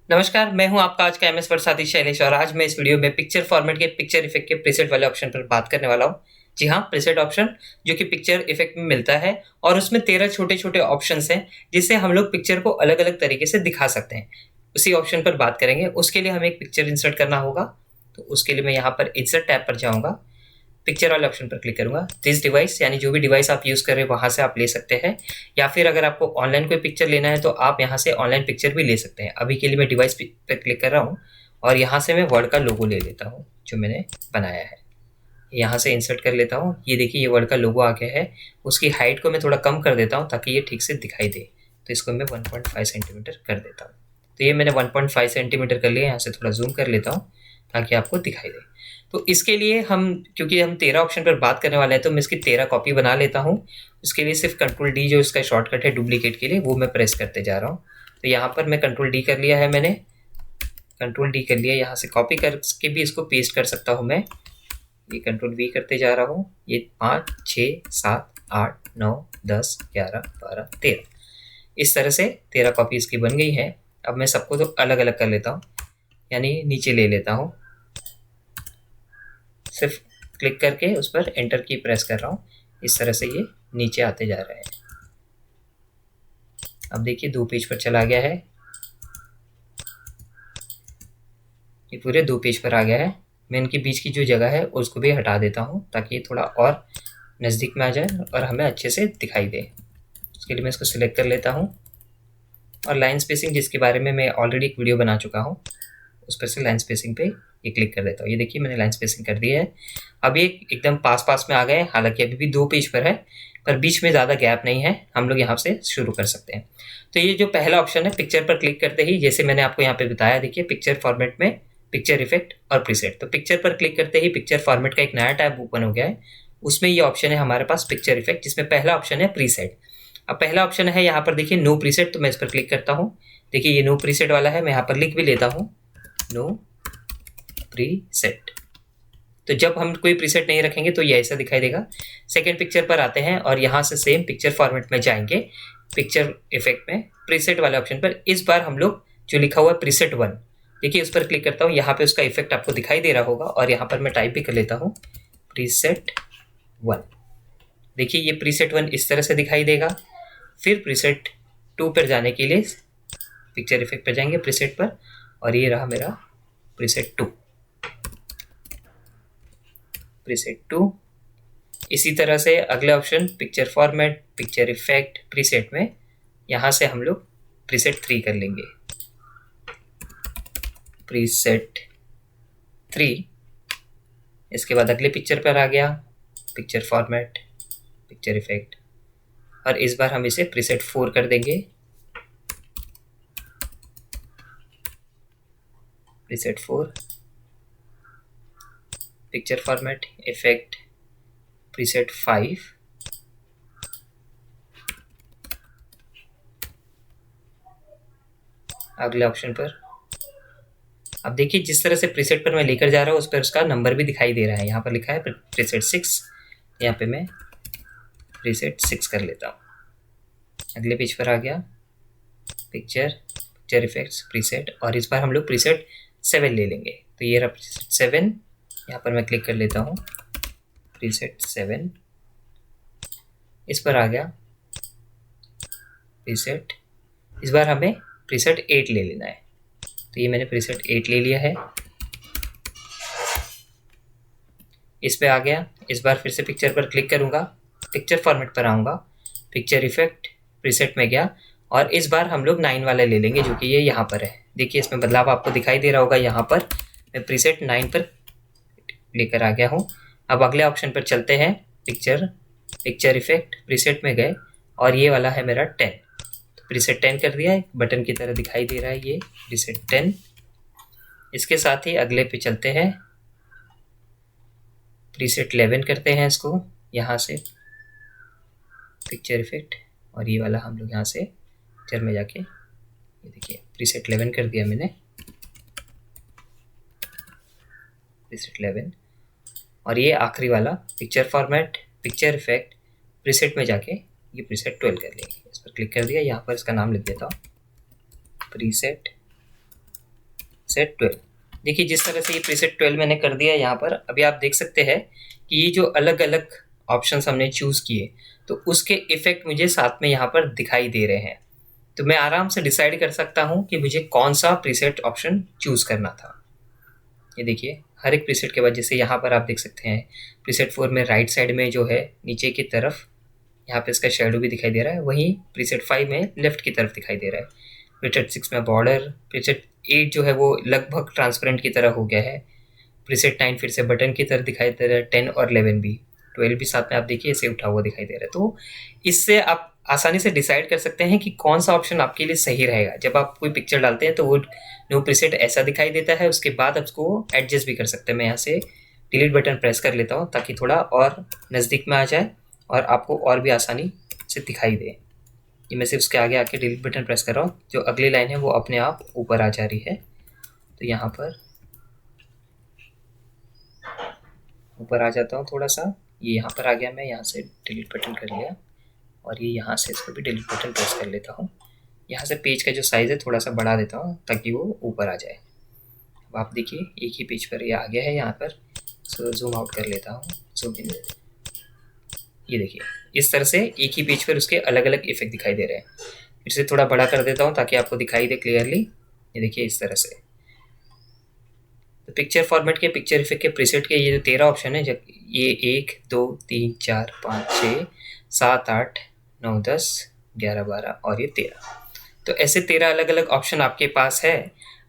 नमस्कार, मैं हूं आपका आज का एमएस वर्ड साथी शैलेश और आज मैं इस वीडियो में पिक्चर फॉर्मेट के पिक्चर इफेक्ट के प्रीसेट वाले ऑप्शन पर बात करने वाला हूं। जी हाँ, प्रीसेट ऑप्शन जो कि पिक्चर इफेक्ट में मिलता है और उसमें 13 छोटे-छोटे ऑप्शंस हैं जिससे हम लोग पिक्चर को अलग-अलग तरीके से दिखा सकते हैं। उसी ऑप्शन पर बात करेंगे। उसके लिए हमें एक पिक्चर इंसर्ट करना होगा। तो उसके लिए मैं यहाँ पर इंसर्ट टैब पर जाऊँगा। पिक्चर वाले ऑप्शन पर क्लिक करूंगा। दिस डिवाइस यानी जो भी डिवाइस आप यूज़ कर रहे हैं वहाँ से आप ले सकते हैं, या फिर अगर आपको ऑनलाइन कोई पिक्चर लेना है तो आप यहाँ से ऑनलाइन पिक्चर भी ले सकते हैं। अभी के लिए मैं डिवाइस पे क्लिक कर रहा हूँ और यहाँ से मैं वर्ड का लोगो ले लेता हूँ जो मैंने बनाया है। यहाँ से इंसर्ट कर लेता हूँ। ये देखिए, ये वर्ड का लोगो आ गया है। उसकी हाइट को मैं थोड़ा कम कर देता हूँ ताकि ये ठीक से दिखाई दे। तो इसको मैं 1.5 सेंटीमीटर कर देता हूँ। तो ये मैंने 1.5 सेंटीमीटर कर लिया। यहाँ से थोड़ा जूम कर लेता हूँ ताकि आपको दिखाई दे। तो इसके लिए क्योंकि हम 13 ऑप्शन पर बात करने वाले हैं तो मैं इसकी 13 कॉपी बना लेता हूँ। इसके लिए सिर्फ कंट्रोल डी जो इसका शॉर्टकट है डुप्लीकेट के लिए, वो मैं प्रेस करते जा रहा हूँ। तो यहाँ पर मैं कंट्रोल डी कर लिया है। मैंने कंट्रोल डी कर लिया। यहाँ से कॉपी करके भी इसको पेस्ट कर सकता हूँ मैं। ये कंट्रोल वी करते जा रहा हूँ। ये 5, 6, 7, 8, 9, 10, 11, 12, 13 इस तरह से 13 कॉपी इसकी बन गई है। अब मैं सबको तो अलग अलग कर लेता हूँ, यानी नीचे ले लेता हूँ। सिर्फ क्लिक करके उस पर एंटर की प्रेस कर रहा हूँ। इस तरह से ये नीचे आते जा रहे हैं। अब देखिए 2 पेज पर चला गया है। ये पूरे 2 पेज पर आ गया है। मैं इनके बीच की जो जगह है उसको भी हटा देता हूँ ताकि ये थोड़ा और नज़दीक में आ जाए और हमें अच्छे से दिखाई दे। उसके लिए मैं इसको सिलेक्ट कर लेता हूँ और लाइन स्पेसिंग, जिसके बारे में मैं ऑलरेडी एक वीडियो बना चुका हूँ, उस पर से लाइन स्पेसिंग पे ये क्लिक कर देता हूँ। ये देखिए मैंने लाइन स्पेसिंग कर दी है। अब ये एकदम पास पास में आ गए। हालांकि अभी भी 2 पेज पर है पर बीच में ज़्यादा गैप नहीं है। हम लोग यहाँ से शुरू कर सकते हैं। तो ये जो पहला ऑप्शन है, पिक्चर पर क्लिक करते ही, जैसे मैंने आपको यहाँ पे बताया, देखिए पिक्चर फॉर्मेट में पिक्चर इफेक्ट और प्रीसेट। तो पिक्चर पर क्लिक करते ही पिक्चर फॉर्मेट का एक नया टैब ओपन हो गया है। उसमें ये ऑप्शन है हमारे पास पिक्चर इफेक्ट, जिसमें पहला ऑप्शन है प्रीसेट। अब पहला ऑप्शन है यहाँ पर देखिए नो प्रीसेट। तो मैं इस पर क्लिक करता हूँ। देखिए ये नो प्रीसेट वाला है। मैं यहाँ पर लिख भी लेता हूँ, नो प्रीसेट। तो जब हम कोई प्रीसेट नहीं रखेंगे तो ये ऐसा दिखाई देगा। सेकेंड पिक्चर पर आते हैं और यहाँ से सेम पिक्चर फॉर्मेट में जाएंगे। पिक्चर इफेक्ट में प्रीसेट वाले ऑप्शन पर इस बार हम लोग जो लिखा हुआ है प्रीसेट 1, देखिए उस पर क्लिक करता हूँ। यहाँ पे उसका इफेक्ट आपको दिखाई दे रहा होगा और यहाँ पर मैं टाइप भी कर लेता हूँ, प्रीसेट 1। देखिए ये प्रीसेट 1 इस तरह से दिखाई देगा। फिर प्रीसेट 2 पर जाने के लिए पिक्चर इफेक्ट पर जाएंगे, प्रीसेट पर, और ये रहा मेरा प्रीसेट 2। प्रीसेट 2। इसी तरह से अगले option picture format, picture effect, preset में यहाँ से हम लोग प्रीसेट 3 कर लेंगे, प्रीसेट 3। इसके बाद अगले पिक्चर पर आ गया, पिक्चर फॉर्मेट, पिक्चर इफेक्ट, और इस बार हम इसे प्रीसेट 4 कर देंगे, preset 4, picture format, effect, preset 5, अगले ऑप्शन पर। अब देखिए जिस तरह से प्रीसेट पर मैं लेकर जा रहा हूँ उस पर उसका नंबर भी दिखाई दे रहा है। यहाँ पर लिखा है प्रीसेट 6। यहाँ पे मैं प्रीसेट 6 कर लेता हूँ। अगले पेज पर आ गया, पिक्चर, पिक्चर इफेक्ट्स, प्रीसेट, और इस बार हम लोग प्रीसेट 7 ले लेंगे। तो ये रहा प्रीसेट 7। यहाँ पर मैं क्लिक कर लेता हूँ, प्रीसेट 7। इस पर आ गया प्रीसेट। इस बार हमें प्रीसेट 8 ले लेना है। तो ये मैंने प्रीसेट 8 ले लिया है। इस पे आ गया। इस बार फिर से पिक्चर पर क्लिक करूँगा, पिक्चर फॉर्मेट पर आऊँगा, पिक्चर इफेक्ट, प्रीसेट में गया, और इस बार हम लोग 9 वाला ले लेंगे जो कि ये यहाँ पर है। देखिए इसमें बदलाव आपको दिखाई दे रहा होगा। यहाँ पर मैं प्रीसेट 9 पर लेकर आ गया हूँ। अब अगले ऑप्शन पर चलते हैं, पिक्चर, पिक्चर इफेक्ट, प्रीसेट में गए, और ये वाला है मेरा 10। तो प्रीसेट 10 कर दिया है, बटन की तरह दिखाई दे रहा है ये प्रीसेट 10। इसके साथ ही अगले पे चलते हैं, प्रीसेट 11 करते हैं इसको। यहाँ से पिक्चर इफेक्ट, और ये वाला हम लोग यहाँ से पिक्चर में जाके, ये देखिए प्रीसेट 11 कर दिया मैंने, प्रीसेट 11। और ये आखिरी वाला picture format, picture effect, preset में जाके ये प्रीसेट 12 कर लेंगे। इस पर क्लिक कर दिया। यहाँ पर इसका नाम लिख देता हूँ, प्रीसेट प्रीसेट 12। देखिए जिस तरह से ये प्रीसेट 12 मैंने कर दिया यहाँ पर। अभी आप देख सकते हैं कि ये जो अलग अलग ऑप्शंस हमने चूज़ किए तो उसके इफेक्ट मुझे साथ में यहाँ पर दिखाई दे रहे हैं। तो मैं आराम से डिसाइड कर सकता हूँ कि मुझे कौन सा प्रीसेट ऑप्शन चूज़ करना था। ये देखिए हर एक प्रीसेट के बाद, जैसे यहाँ पर आप देख सकते हैं प्रीसेट 4 में राइट साइड में जो है नीचे की तरफ यहाँ पे इसका शेडो भी दिखाई दे रहा है, वहीं प्रीसेट 5 में लेफ्ट की तरफ दिखाई दे रहा है। प्रीसेट 6 में बॉर्डर, प्रीसेट 8 जो है वो लगभग ट्रांसपेरेंट की तरह हो गया है। प्रीसेट 9 फिर से बटन की तरफ दिखाई दे रहा है, 10 और 11 भी, 12 भी साथ में आप देखिए इसे उठा हुआ दिखाई दे रहा है। तो इससे आप आसानी से डिसाइड कर सकते हैं कि कौन सा ऑप्शन आपके लिए सही रहेगा। जब आप कोई पिक्चर डालते हैं तो वो न्यू प्रीसेट ऐसा दिखाई देता है, उसके बाद आप उसको एडजस्ट भी कर सकते हैं। मैं यहाँ से डिलीट बटन प्रेस कर लेता हूँ ताकि थोड़ा और नज़दीक में आ जाए और आपको और भी आसानी से दिखाई दे। ये मैं सिर्फ उसके आगे आके डिलीट बटन प्रेस कर रहा हूँ, जो अगली लाइन है वो अपने आप ऊपर आ जा रही है। तो यहाँ पर ऊपर आ जाता हूँ थोड़ा सा, ये यहाँ पर आ गया, मैं यहाँ से डिलीट बटन कर लिया और ये यहाँ से इसको भी डिलीट बटन प्रेस कर लेता हूँ। यहाँ से पेज का जो साइज़ है थोड़ा सा बढ़ा देता हूँ ताकि वो ऊपर आ जाए। अब आप देखिए एक ही पेज पर ये आ गया है यहाँ पर। सो जूम आउट कर लेता हूँ, जूम इन। ये देखिए इस तरह से एक ही पेज पर उसके अलग अलग इफेक्ट दिखाई दे रहे हैं। फिर से थोड़ा बड़ा कर देता हूँ ताकि आपको दिखाई दे क्लियरली। ये देखिए इस तरह से। तो पिक्चर फॉर्मेट के पिक्चर इफेक्ट के प्रीसेट के ये जो 13 ऑप्शन है, जब ये 1 2 3 4 5 6 7 8 9 10 11 12 और ये 13, तो ऐसे 13 अलग अलग ऑप्शन आपके पास है।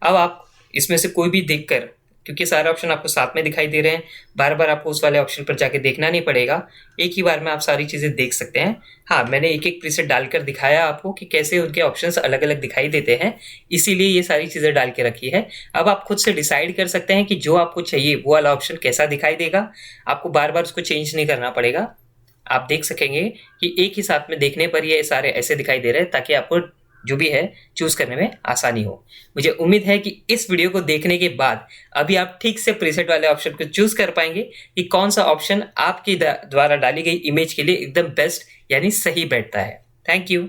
अब आप इसमें से कोई भी देखकर, क्योंकि सारे ऑप्शन आपको साथ में दिखाई दे रहे हैं, बार बार आपको उस वाले ऑप्शन पर जाके देखना नहीं पड़ेगा, एक ही बार में आप सारी चीज़ें देख सकते हैं। हाँ, मैंने एक एक प्रीसेट डालकर दिखाया आपको कि कैसे उनके ऑप्शंस अलग अलग दिखाई देते हैं, इसीलिए ये सारी चीज़ें डाल के रखी है। अब आप खुद से डिसाइड कर सकते हैं कि जो आपको चाहिए वो वाला ऑप्शन कैसा दिखाई देगा। आपको बार बार उसको चेंज नहीं करना पड़ेगा। आप देख सकेंगे कि एक ही साथ में देखने पर ये सारे ऐसे दिखाई दे रहे हैं ताकि आपको जो भी है चूज करने में आसानी हो। मुझे उम्मीद है कि इस वीडियो को देखने के बाद अभी आप ठीक से प्रीसेट वाले ऑप्शन को चूज कर पाएंगे कि कौन सा ऑप्शन आपके द्वारा डाली गई इमेज के लिए एकदम बेस्ट यानी सही बैठता है। Thank you.